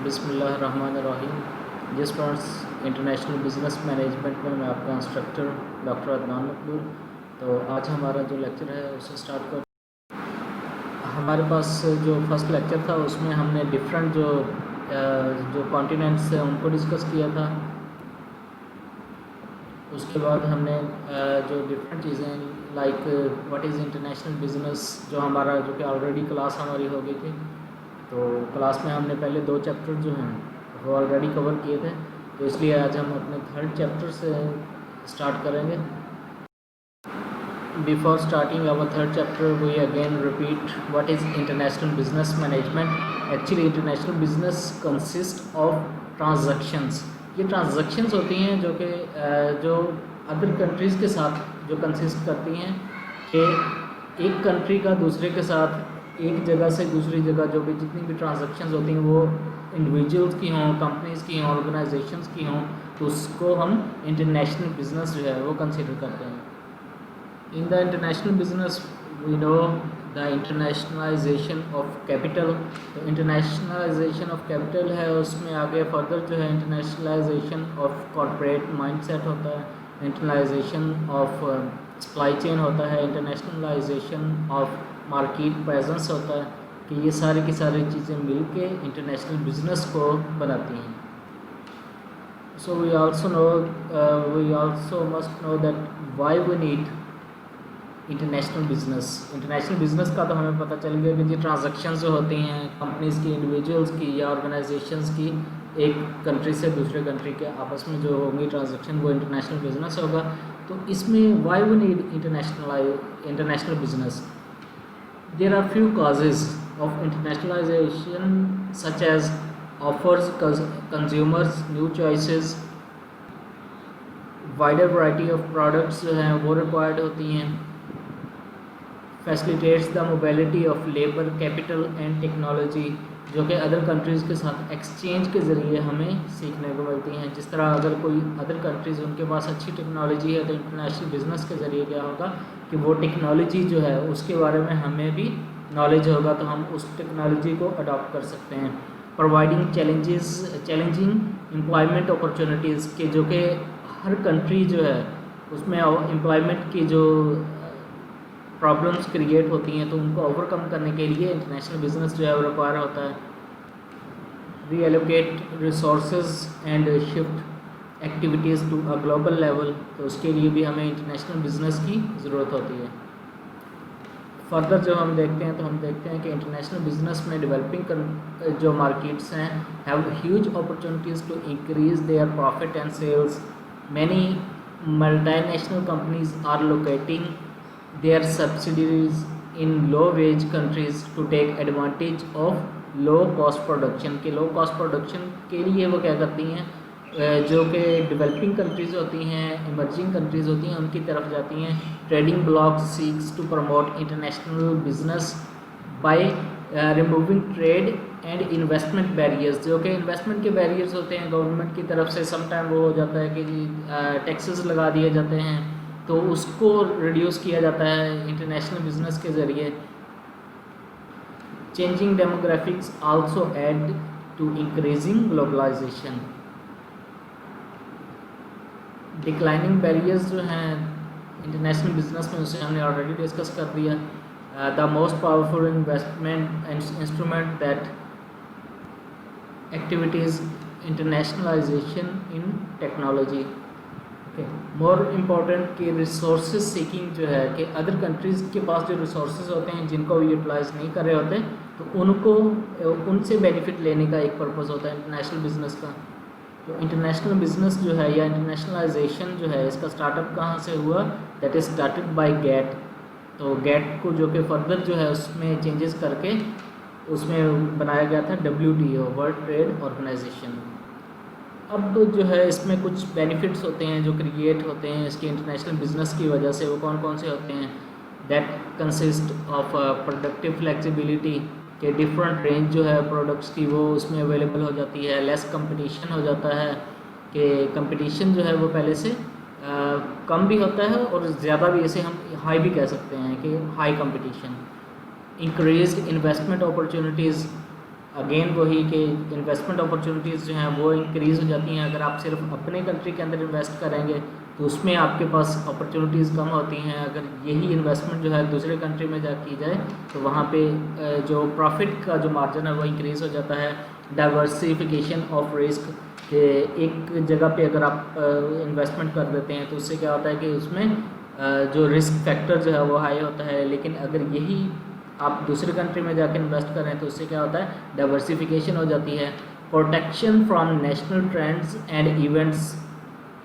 बिस्मिल्लाहिर्रहमानिर्रहीम। जिस friends international business management में मैं आपका इंस्ट्रक्टर डॉक्टर अदनान मकबूल। तो आज हमारा जो लेक्चर है उसे स्टार्ट कर। हमारे पास जो फर्स्ट लेक्चर था उसमें हमने डिफरेंट जो कॉन्टिनेंट्स हैं उनको डिस्कस किया था। उसके बाद हमने जो डिफरेंट चीज़ें like what is international business जो कि ऑलरेडी क्लास हमारी हो गई थी। तो क्लास में हमने पहले 2 चैप्टर जो हैं वो ऑलरेडी कवर किए थे, तो इसलिए आज हम अपने 3rd चैप्टर से स्टार्ट करेंगे। Before starting our 3rd chapter we again repeat what is international business management. Actually international business consist of transactions. ये ट्रांजैक्शंस होती हैं जो अदर कंट्रीज़ के साथ जो कंसिस्ट करती हैं कि एक कंट्री का दूसरे के साथ एक जगह से दूसरी जगह जो भी जितनी भी ट्रांजैक्शंस होती हैं वो इंडिविजुअल्स की हों, कंपनीज़ की हों, ऑर्गेनाइजेशंस की हों, तो उसको हम इंटरनेशनल बिजनेस जो है वो कंसिडर करते हैं। In the international business we know the internationalisation of capital. तो इंटरनेशनलाइजेशन ऑफ कैपिटल है, उसमें आगे फर्दर जो है इंटरनेशनलाइजेशन ऑफ कॉर्पोरेट माइंडसेट होता है, इंटरनेशनलाइजेशन ऑफ सप्लाई चेन होता है, इंटरनेशनलाइजेशन ऑफ मार्केट प्रेजेंस होता है, कि ये सारी की सारी चीज़ें मिल के इंटरनेशनल बिजनेस को बनाती हैं। So we also must know that why we need international business. International business का तो हमें पता चल गया कि जी ट्रांजैक्शंस जो होती हैं कंपनीज़ की, इंडिविजुअल्स की या ऑर्गेनाइजेशंस की एक कंट्री से दूसरे कंट्री के आपस में जो होंगी ट्रांजैक्शन वो इंटरनेशनल बिजनेस होगा। तो इसमें why we need international business. There are few causes of internationalization such as offers consumers new choices, wider variety of products जो हैं वो required होती हैं, facilitates the mobility of labor, capital and technology जो कि अदर कंट्रीज़ के साथ exchange के ज़रिए हमें सीखने को मिलती हैं। जिस तरह अगर कोई अदर कंट्रीज़ उनके पास अच्छी टेक्नोलॉजी है तो इंटरनेशनल बिजनेस के ज़रिए क्या होगा कि वो टेक्नोलॉजी जो है उसके बारे में हमें भी नॉलेज होगा तो हम उस टेक्नोलॉजी को अडॉप्ट कर सकते हैं। प्रोवाइडिंग चैलेंजिंग एम्प्लॉयमेंट अपॉर्चुनिटीज़ के जो कि हर कंट्री जो है उसमें एम्प्लॉयमेंट की जो प्रॉब्लम्स क्रिएट होती हैं तो उनको ओवरकम करने के लिए इंटरनेशनल बिजनेस जो है वो रिक्वायर होता है। Reallocate resources and shift activities to a global level, तो उसके लिए भी हमें इंटरनेशनल बिजनेस की ज़रूरत होती है। फर्दर जब हम देखते हैं तो हम देखते हैं कि इंटरनेशनल बिजनेस में डेवलपिंग जो मार्केट्स हैं have huge opportunities to increase their profit and sales. Many multinational companies are locating their subsidiaries in low wage countries to take advantage of low cost production। के low cost production के लिए वो क्या करती हैं जो कि डेवलपिंग कंट्रीज़ होती हैं, इमर्जिंग कंट्रीज़ होती हैं, उनकी तरफ जाती हैं। Trading block seeks to promote international business by removing trade and investment barriers. जो कि इन्वेस्टमेंट के बैरियर्स होते हैं गवर्नमेंट की तरफ से, समटाइम वो हो जाता है कि टैक्सेस लगा दिए जाते हैं तो उसको रिड्यूस किया जाता है इंटरनेशनल बिजनेस के ज़रिए। Changing demographics also add to increasing globalisation. Declining barriers जो हैं इंटरनेशनल बिजनेस में उसे हमने ऑलरेडी डिस्कस कर दिया। The most powerful investment instrument that activities internationalisation in technology. More important कि रिसोर्स सीकिंग जो है कि अदर कंट्रीज़ के पास जो रिसोर्स होते हैं जिनको वो यूटिलाइज़ नहीं कर रहे होते तो उनको उनसे बेनिफिट लेने का एक पर्पज़ होता है इंटरनेशनल बिजनेस का। तो इंटरनेशनल बिजनेस जो है या इंटरनेशनलाइजेशन जो है इसका स्टार्टअप कहाँ से हुआ, that is started by GATT. तो गेट को जो कि फर्दर जो है उसमें चेंजेस करके उसमें बनाया गया था WTO, वर्ल्ड ट्रेड ऑर्गेनाइजेशन। अब जो है इसमें कुछ बेनिफिट्स होते हैं जो क्रिएट होते हैं इसके इंटरनेशनल बिजनेस की वजह से। वो कौन कौन से होते हैं? That consist of productive flexibility के डिफरेंट रेंज जो है प्रोडक्ट्स की वो उसमें अवेलेबल हो जाती है। लेस कंपटीशन हो जाता है कि कंपटीशन जो है वो पहले से कम भी होता है और ज़्यादा भी, इसे हम हाई भी कह सकते हैं कि high competition. Increase investment opportunities again वही कि इन्वेस्टमेंट अपॉर्चुनिटीज़ जो हैं वो इंक्रीज़ हो जाती हैं। अगर आप सिर्फ अपने कंट्री के अंदर इन्वेस्ट करेंगे तो उसमें आपके पास अपॉर्चुनिटीज़ कम होती हैं। अगर यही इन्वेस्टमेंट जो है दूसरे कंट्री में जा की जाए तो वहाँ पे जो प्रॉफिट का जो मार्जिन है वो इंक्रीज़ हो जाता है। डाइवर्सिफिकेशन ऑफ रिस्क कि एक जगह पे अगर आप इन्वेस्टमेंट कर देते हैं तो उससे क्या होता है कि उसमें जो रिस्क फैक्टर जो है वो हाई होता है। लेकिन अगर यही आप दूसरे कंट्री में जाकर इन्वेस्ट करें तो उससे क्या होता है, डाइवर्सिफिकेशन हो जाती है। Protection from national trends and events,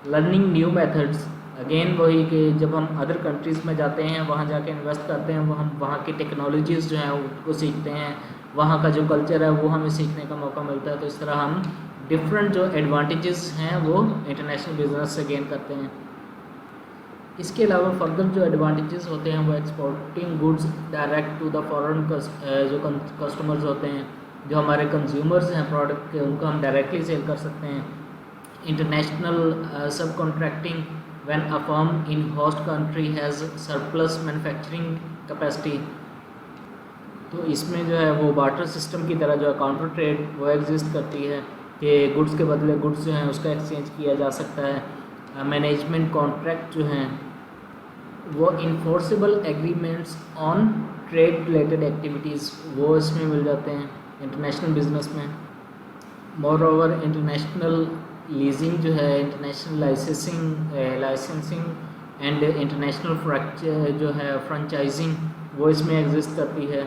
learning new methods, again वही कि जब हम अदर कंट्रीज़ में जाते हैं वहाँ जाके इन्वेस्ट करते हैं वो हम वहाँ की टेक्नोलॉजीज़ जो हैं उसको सीखते हैं, वहाँ का जो कल्चर है वो हमें सीखने का मौका मिलता है। तो इस तरह हम डिफरेंट जो एडवांटेजेस हैं वो इंटरनेशनल बिजनेस से गेन करते हैं। इसके अलावा फर्दर जो एडवांटेजेस होते हैं वो exporting goods direct to the foreign जो कस्टमर्स होते हैं, जो हमारे कंज्यूमर्स हैं प्रोडक्ट के, उनको हम डायरेक्टली सेल कर सकते हैं। इंटरनेशनल सब contracting when a firm in host country has surplus manufacturing capacity, तो इसमें जो है वो बार्टर सिस्टम की तरह जो है काउंटर ट्रेड वो एग्जिस्ट करती है कि गुड्स के बदले गुड्स जो हैं उसका एक्सचेंज किया जा सकता है। मैनेजमेंट कॉन्ट्रैक्ट जो हैं वो enforceable agreements on trade related activities वो इसमें मिल जाते हैं इंटरनेशनल बिजनेस में। मोर ओवर इंटरनेशनल लीजिंग जो है, इंटरनेशनल लाइसेंसिंग एंड इंटरनेशनल जो है फ्रेंचाइजिंग वो इसमें एग्जिस्ट करती है।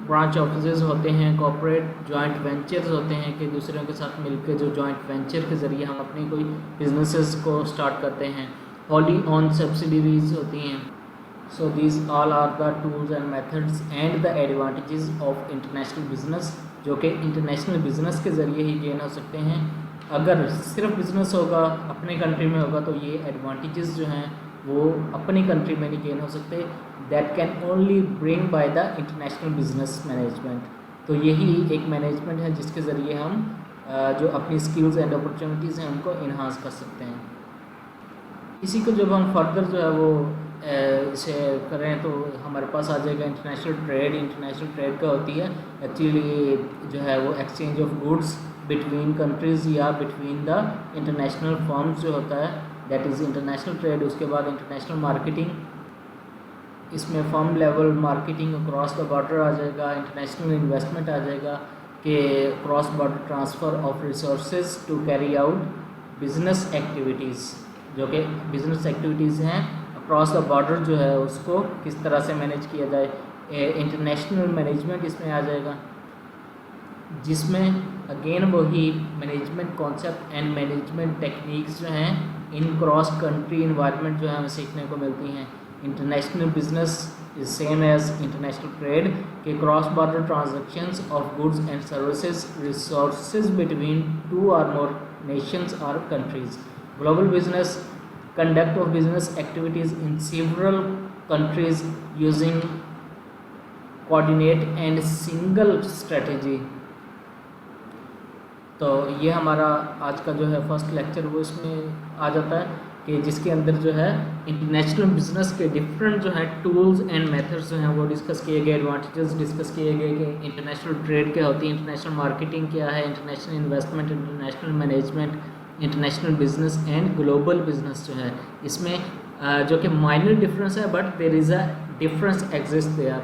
ब्रांच ऑफिसेज होते हैं, कॉर्पोरेट जॉइंट वेंचर्स होते हैं कि दूसरों के साथ मिलकर जो जॉइंट वेंचर के ज़रिए हम अपनी कोई बिजनेसेस को स्टार्ट करते हैं। wholly owned subsidiaries होती हैं। सो these all are the tools and methods and the advantages of international business, जो कि इंटरनेशनल बिजनेस के ज़रिए ही गेन हो सकते हैं। अगर सिर्फ बिजनेस होगा अपने कंट्री में होगा तो ये एडवांटेजेस जो हैं वो अपनी कंट्री में नहीं गेन हो सकते। That can only bring by the international business management. तो यही एक मैनेजमेंट है जिसके ज़रिए हम जो अपनी स्किल्स एंड अपॉर्चुनिटीज़ हैं उनको इन्हांस कर सकते हैं। इसी को जब हम फर्दर जो है वो इसे करें तो हमारे पास आ जाएगा इंटरनेशनल ट्रेड। इंटरनेशनल ट्रेड क्या होती है, एक्चुअली जो है वो exchange of goods between countries या बिटवीन द इंटरनेशनल फर्म्स जो होता है, दैट इज़ इंटरनेशनल ट्रेड। उसके बाद इंटरनेशनल मार्केटिंग, इसमें firm level marketing cross the border आ जाएगा। इंटरनेशनल इन्वेस्टमेंट आ जाएगा कि cross border transfer of resources to carry out business activities, जो कि बिजनेस एक्टिविटीज़ हैं अक्रॉस द बॉर्डर जो है उसको किस तरह से मैनेज किया जाए। इंटरनेशनल मैनेजमेंट इसमें आ जाएगा, जिसमें अगेन वही management concept and management techniques जो हैं इन क्रॉस कंट्री इन्वायरमेंट जो है हमें सीखने को मिलती हैं। International business is same as international trade के cross border transactions of goods and services resources between two और more nations or countries. Global business conduct of business activities in several countries using coordinate and single strategy. तो ये हमारा आज का जो है first lecture वो इसमें आ जाता है कि जिसके अंदर जो है इंटरनेशनल बिजनेस के डिफरेंट जो है टूल्स एंड मेथड्स जो हैं वो डिस्कस किए गए, एडवांटेजेस डिस्कस किए गए कि इंटरनेशनल ट्रेड क्या होती है, इंटरनेशनल मार्केटिंग क्या है, international investment, international management, international business and global business जो है इसमें जो कि माइनर डिफरेंस है but there is a difference exist there.